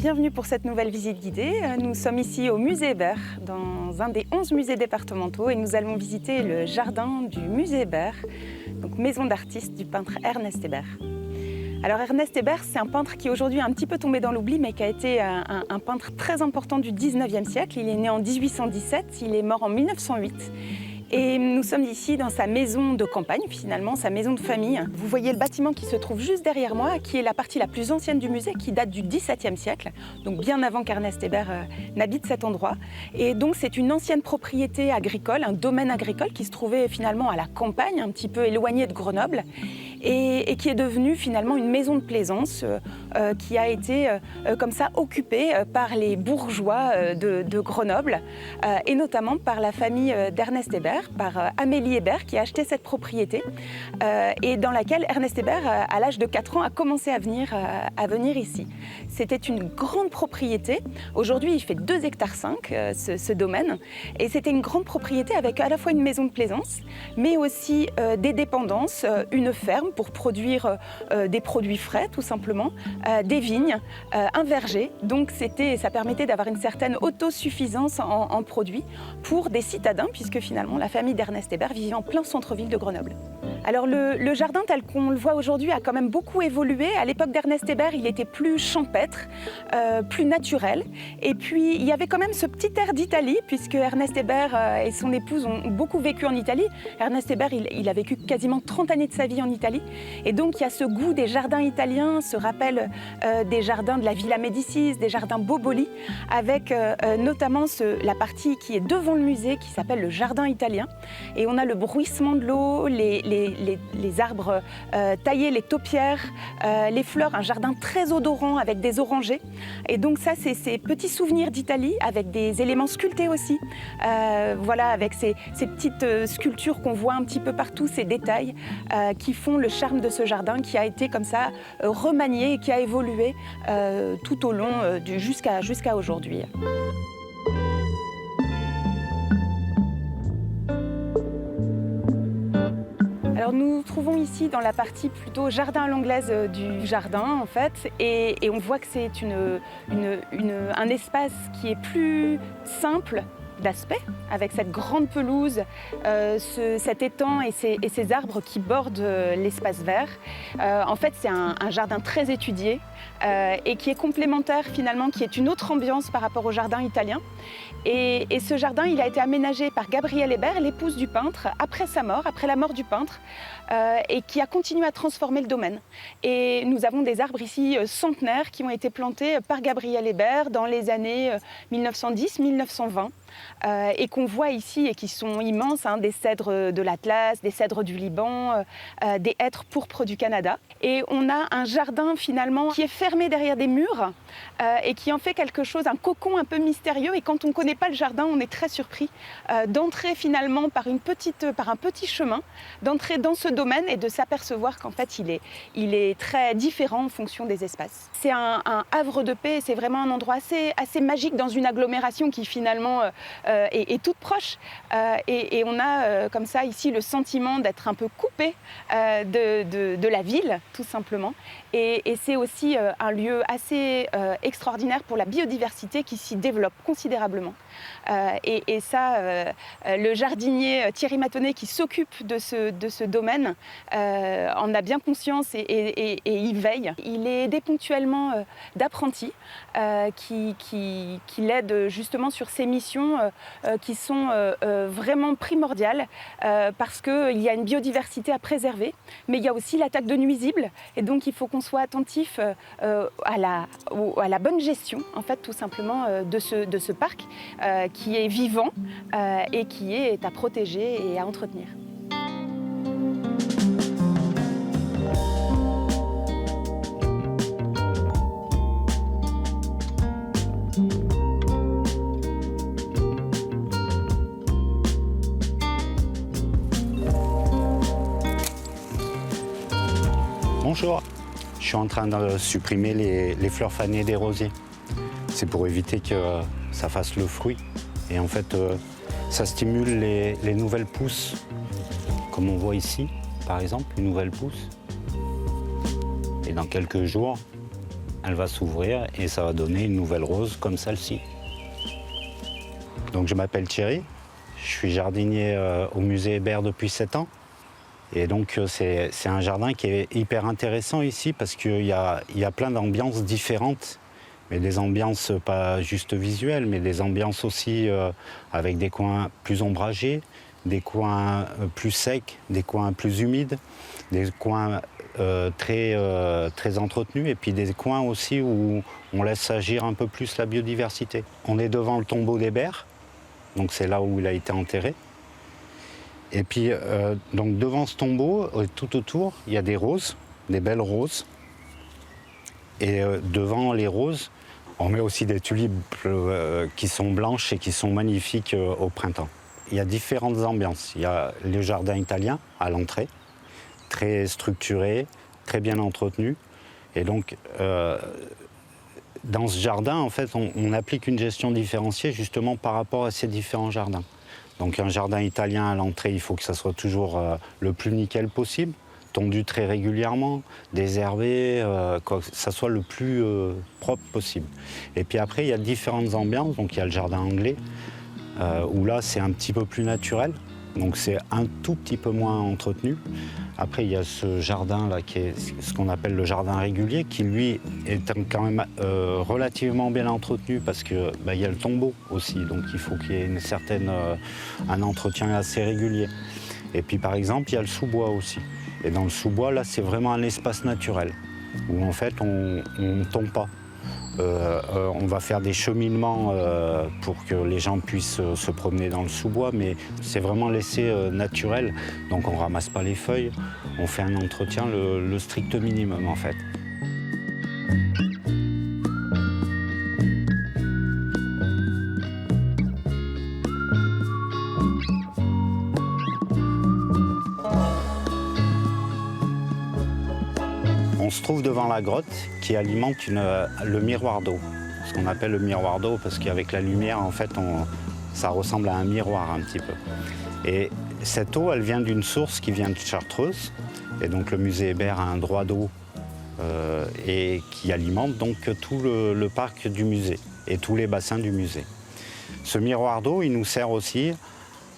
bienvenue pour cette nouvelle visite guidée. Nous sommes ici au musée Hébert, dans un des 11 musées départementaux, et nous allons visiter le jardin du musée Hébert, donc maison d'artiste du peintre Ernest Hébert. Alors Ernest Hébert, c'est un peintre qui aujourd'hui est un petit peu tombé dans l'oubli, mais qui a été un peintre très important du 19e siècle. Il est né en 1817, il est mort en 1908. Et nous sommes ici dans sa maison de campagne, finalement, sa maison de famille. Vous voyez le bâtiment qui se trouve juste derrière moi, qui est la partie la plus ancienne du musée, qui date du XVIIe siècle, donc bien avant qu'Ernest Hébert n'habite cet endroit. Et donc c'est une ancienne propriété agricole, un domaine agricole qui se trouvait finalement à la campagne, un petit peu éloigné de Grenoble, et qui est devenue finalement une maison de plaisance qui a été comme ça occupée par les bourgeois de Grenoble, et notamment par la famille d'Ernest Hébert, par Amélie Hébert qui a acheté cette propriété et dans laquelle Ernest Hébert, à l'âge de 4 ans, a commencé à venir ici. C'était une grande propriété. Aujourd'hui, il fait 2,5 hectares ce domaine, et c'était une grande propriété avec à la fois une maison de plaisance, mais aussi des dépendances, une ferme pour produire des produits frais, tout simplement, des vignes, un verger. Donc ça permettait d'avoir une certaine autosuffisance en produits pour des citadins, puisque finalement la famille d'Ernest Hébert vivait en plein centre-ville de Grenoble. Alors le jardin tel qu'on le voit aujourd'hui a quand même beaucoup évolué. À l'époque d'Ernest Hébert, il était plus champêtre, plus naturel. Et puis il y avait quand même ce petit air d'Italie, puisque Ernest Hébert et son épouse ont beaucoup vécu en Italie. Ernest Hébert, il a vécu quasiment 30 années de sa vie en Italie. Et donc il y a ce goût des jardins italiens, ce rappel des jardins de la Villa Médicis, des jardins Boboli, avec notamment la partie qui est devant le musée, qui s'appelle le jardin italien. Et on a le bruissement de l'eau, les arbres taillés, les taupières, les fleurs, un jardin très odorant avec des orangers. Et donc ça, c'est ces petits souvenirs d'Italie avec des éléments sculptés aussi. Voilà, avec ces petites sculptures qu'on voit un petit peu partout, ces détails qui font le charme de ce jardin qui a été comme ça remanié et qui a évolué tout au long jusqu'à aujourd'hui. Alors nous nous trouvons ici dans la partie plutôt jardin à l'anglaise du jardin en fait, et on voit que c'est un espace qui est plus simple d'aspect, avec cette grande pelouse, cet étang et ces arbres qui bordent l'espace vert. En fait, c'est un jardin très étudié et qui est complémentaire finalement, qui est une autre ambiance par rapport au jardin italien. Et ce jardin, il a été aménagé par Gabrielle Hébert, l'épouse du peintre, après sa mort, après la mort du peintre, et qui a continué à transformer le domaine. Et nous avons des arbres ici centenaires qui ont été plantés par Gabrielle Hébert dans les années 1910-1920. Et qu'on voit ici et qui sont immenses, des cèdres de l'Atlas, des cèdres du Liban, des hêtres pourpres du Canada. Et on a un jardin finalement qui est fermé derrière des murs et qui en fait quelque chose, un cocon un peu mystérieux. Et quand on ne connaît pas le jardin, on est très surpris d'entrer finalement par un petit chemin, d'entrer dans ce domaine et de s'apercevoir qu'en fait il est très différent en fonction des espaces. C'est un havre de paix, c'est vraiment un endroit assez magique dans une agglomération qui finalement est toute proche, et on a comme ça ici le sentiment d'être un peu coupé de la ville tout simplement, et c'est aussi un lieu assez extraordinaire pour la biodiversité qui s'y développe considérablement, et ça le jardinier Thierry Matonnet qui s'occupe de ce domaine en a bien conscience et y veille. Il est aidé ponctuellement d'apprentis qui l'aident justement sur ces missions qui sont vraiment primordiales parce qu'il y a une biodiversité à préserver, mais il y a aussi l'attaque de nuisibles, et donc il faut qu'on soit attentif à la bonne gestion en fait tout simplement de ce parc qui est vivant et qui est à protéger et à entretenir. Bonjour, je suis en train de supprimer les fleurs fanées des rosiers. C'est pour éviter que ça fasse le fruit. Et en fait, ça stimule les nouvelles pousses, comme on voit ici, par exemple, une nouvelle pousse. Et dans quelques jours, elle va s'ouvrir et ça va donner une nouvelle rose comme celle-ci. Donc je m'appelle Thierry, je suis jardinier au musée Hébert depuis 7 ans. Et donc c'est un jardin qui est hyper intéressant ici parce qu'il y a plein d'ambiances différentes. Mais des ambiances pas juste visuelles, mais des ambiances aussi avec des coins plus ombragés, des coins plus secs, des coins plus humides, des coins très entretenus et puis des coins aussi où on laisse agir un peu plus la biodiversité. On est devant le tombeau d'Hébert, donc c'est là où il a été enterré. Et puis donc devant ce tombeau, tout autour, il y a des roses, des belles roses. Et devant les roses, on met aussi des tulipes qui sont blanches et qui sont magnifiques au printemps. Il y a différentes ambiances. Il y a le jardin italien à l'entrée, très structuré, très bien entretenu. Et donc, dans ce jardin, en fait, on applique une gestion différenciée justement par rapport à ces différents jardins. Donc un jardin italien à l'entrée, il faut que ça soit toujours le plus nickel possible, tondu très régulièrement, désherbé, que ça soit le plus propre possible. Et puis après, il y a différentes ambiances. Donc il y a le jardin anglais, où là c'est un petit peu plus naturel, donc c'est un tout petit peu moins entretenu. Après, il y a ce jardin-là qui est ce qu'on appelle le jardin régulier, qui lui est quand même relativement bien entretenu parce qu'il y a le tombeau aussi, donc il faut qu'il y ait un entretien assez régulier. Et puis par exemple, il y a le sous-bois aussi. Et dans le sous-bois, là, c'est vraiment un espace naturel, où en fait, on ne tombe pas. On va faire des cheminements pour que les gens puissent se promener dans le sous-bois, mais c'est vraiment laissé naturel. Donc on ne ramasse pas les feuilles, on fait un entretien le strict minimum en fait. On se trouve devant la grotte qui alimente le miroir d'eau. Ce qu'on appelle le miroir d'eau parce qu'avec la lumière, en fait, ça ressemble à un miroir un petit peu. Et cette eau, elle vient d'une source qui vient de Chartreuse. Et donc le musée Hébert a un droit d'eau et qui alimente donc tout le parc du musée et tous les bassins du musée. Ce miroir d'eau, il nous sert aussi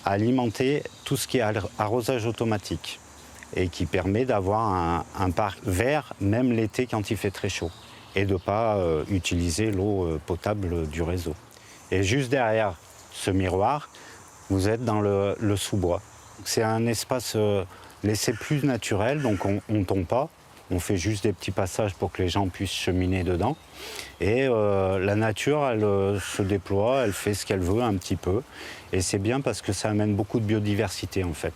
à alimenter tout ce qui est arrosage automatique et qui permet d'avoir un parc vert même l'été quand il fait très chaud et de ne pas utiliser l'eau potable du réseau. Et juste derrière ce miroir, vous êtes dans le sous-bois. C'est un espace laissé plus naturel, donc on ne tombe pas, on fait juste des petits passages pour que les gens puissent cheminer dedans. Et la nature, elle se déploie, elle fait ce qu'elle veut un petit peu. Et c'est bien parce que ça amène beaucoup de biodiversité en fait.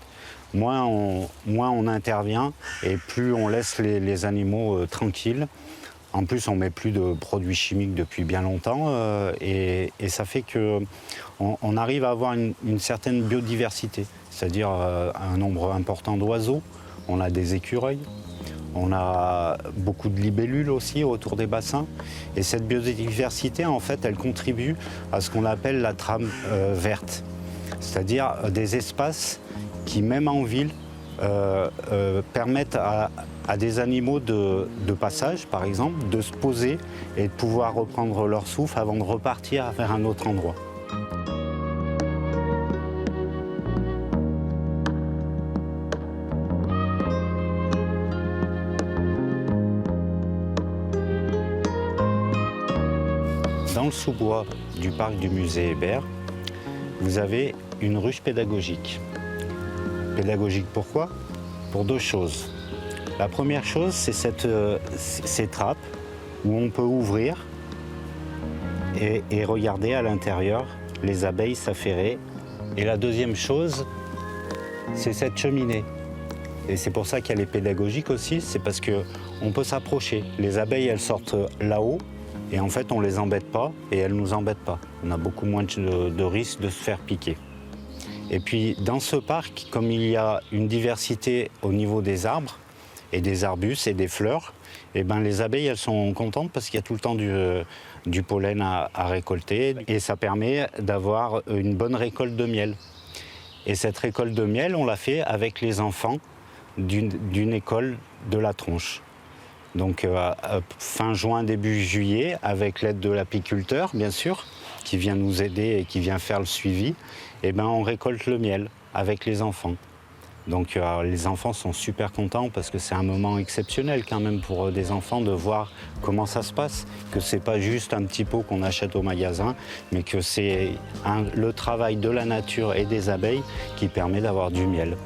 Moins on intervient et plus on laisse les animaux tranquilles. En plus, on ne met plus de produits chimiques depuis bien longtemps et ça fait qu'on arrive à avoir une certaine biodiversité, c'est-à-dire un nombre important d'oiseaux. On a des écureuils, on a beaucoup de libellules aussi autour des bassins. Et cette biodiversité, en fait, elle contribue à ce qu'on appelle la trame verte, c'est-à-dire des espaces qui, même en ville, permettent à des animaux de passage, par exemple, de se poser et de pouvoir reprendre leur souffle avant de repartir vers un autre endroit. Dans le sous-bois du parc du musée Hébert, vous avez une ruche pédagogique. Pédagogique pourquoi? Pour deux choses. La première chose, c'est ces trappes où on peut ouvrir et regarder à l'intérieur les abeilles s'affairer. Et la deuxième chose, c'est cette cheminée. Et c'est pour ça qu'elle est pédagogique aussi, c'est parce qu'on peut s'approcher. Les abeilles, elles sortent là-haut et en fait, on ne les embête pas et elles ne nous embêtent pas. On a beaucoup moins de risques de se faire piquer. Et puis dans ce parc, comme il y a une diversité au niveau des arbres et des arbustes et des fleurs, eh ben, les abeilles elles sont contentes parce qu'il y a tout le temps du pollen à récolter et ça permet d'avoir une bonne récolte de miel. Et cette récolte de miel, on l'a fait avec les enfants d'une école de la Tronche. Donc fin juin, début juillet, avec l'aide de l'apiculteur, bien sûr, qui vient nous aider et qui vient faire le suivi, et ben, on récolte le miel avec les enfants. Donc les enfants sont super contents parce que c'est un moment exceptionnel quand même pour des enfants de voir comment ça se passe, que c'est pas juste un petit pot qu'on achète au magasin, mais que c'est le travail de la nature et des abeilles qui permet d'avoir du miel.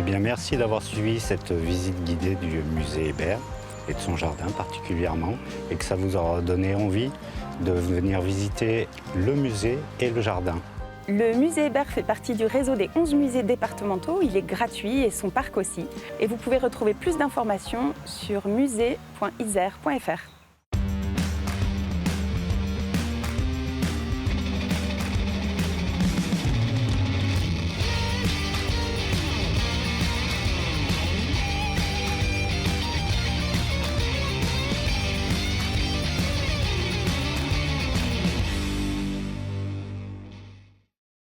Eh bien, merci d'avoir suivi cette visite guidée du musée Hébert et de son jardin particulièrement, et que ça vous aura donné envie de venir visiter le musée et le jardin. Le musée Hébert fait partie du réseau des 11 musées départementaux. Il est gratuit et son parc aussi. Et vous pouvez retrouver plus d'informations sur musée.isère.fr.